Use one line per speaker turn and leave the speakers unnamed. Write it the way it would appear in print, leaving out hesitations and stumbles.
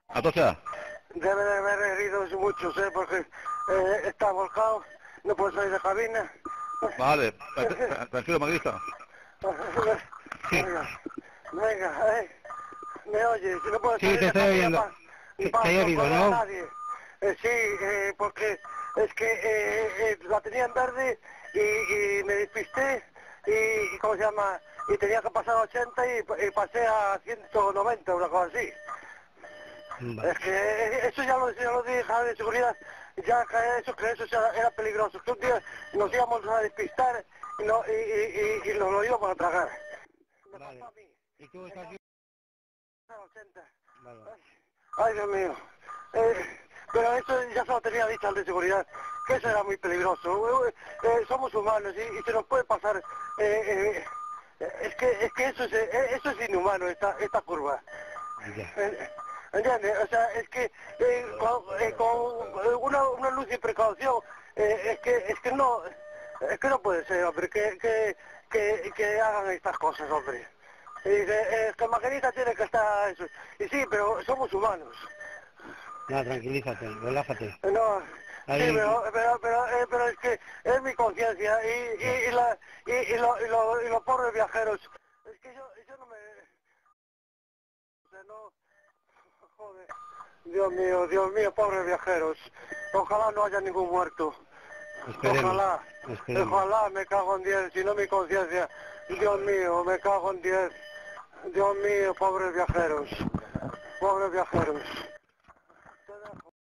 ¿A tocha?
Debe de haber heridos muchos, porque está volcado, no puede salir de cabina.
Vale, tranquilo, maquinista. Sí,
Venga, venga, me oye, si no puede
Sí,
salir
te
de
estoy
cabina
oyendo.
ni
Te
para
he herido,
socorrer a
¿no?
nadie. Sí, porque es que la tenía en verde y me despisté y ¿cómo se llama? Y tenía que pasar a 80 y pasé a 190, una cosa así.
Vale.
Es que eso ya lo dije a de seguridad, ya que eso ya era peligroso, que un día nos íbamos a despistar y, no, y nos lo íbamos a tragar. Me
Vale.
pasó a mí,
¿Y tú estás aquí?
a 80.
Vale.
Ay, Dios mío. Pero eso ya se lo tenía dicho al de seguridad, que eso era muy peligroso. Somos humanos y se nos puede pasar. Es que eso es inhumano, esta curva.
Ya.
¿Entiendes? O sea, es que con una luz y precaución, es que no puede ser, hombre, que hagan estas cosas, hombre. Y dice, que Maquinista tiene que estar eso. Y sí, pero somos humanos.
No, tranquilízate, relájate.
No, sí,
Ahí,
pero es que es mi conciencia y los pobres viajeros. Es que yo no me... O sea, no... Joder. Dios mío, pobres viajeros. Ojalá no haya ningún muerto.
esperemos,
Ojalá,
esperemos.
ojalá, me cago en 10, si no mi conciencia. Dios mío, me cago en 10. Dios mío, pobres viajeros. Pobres viajeros.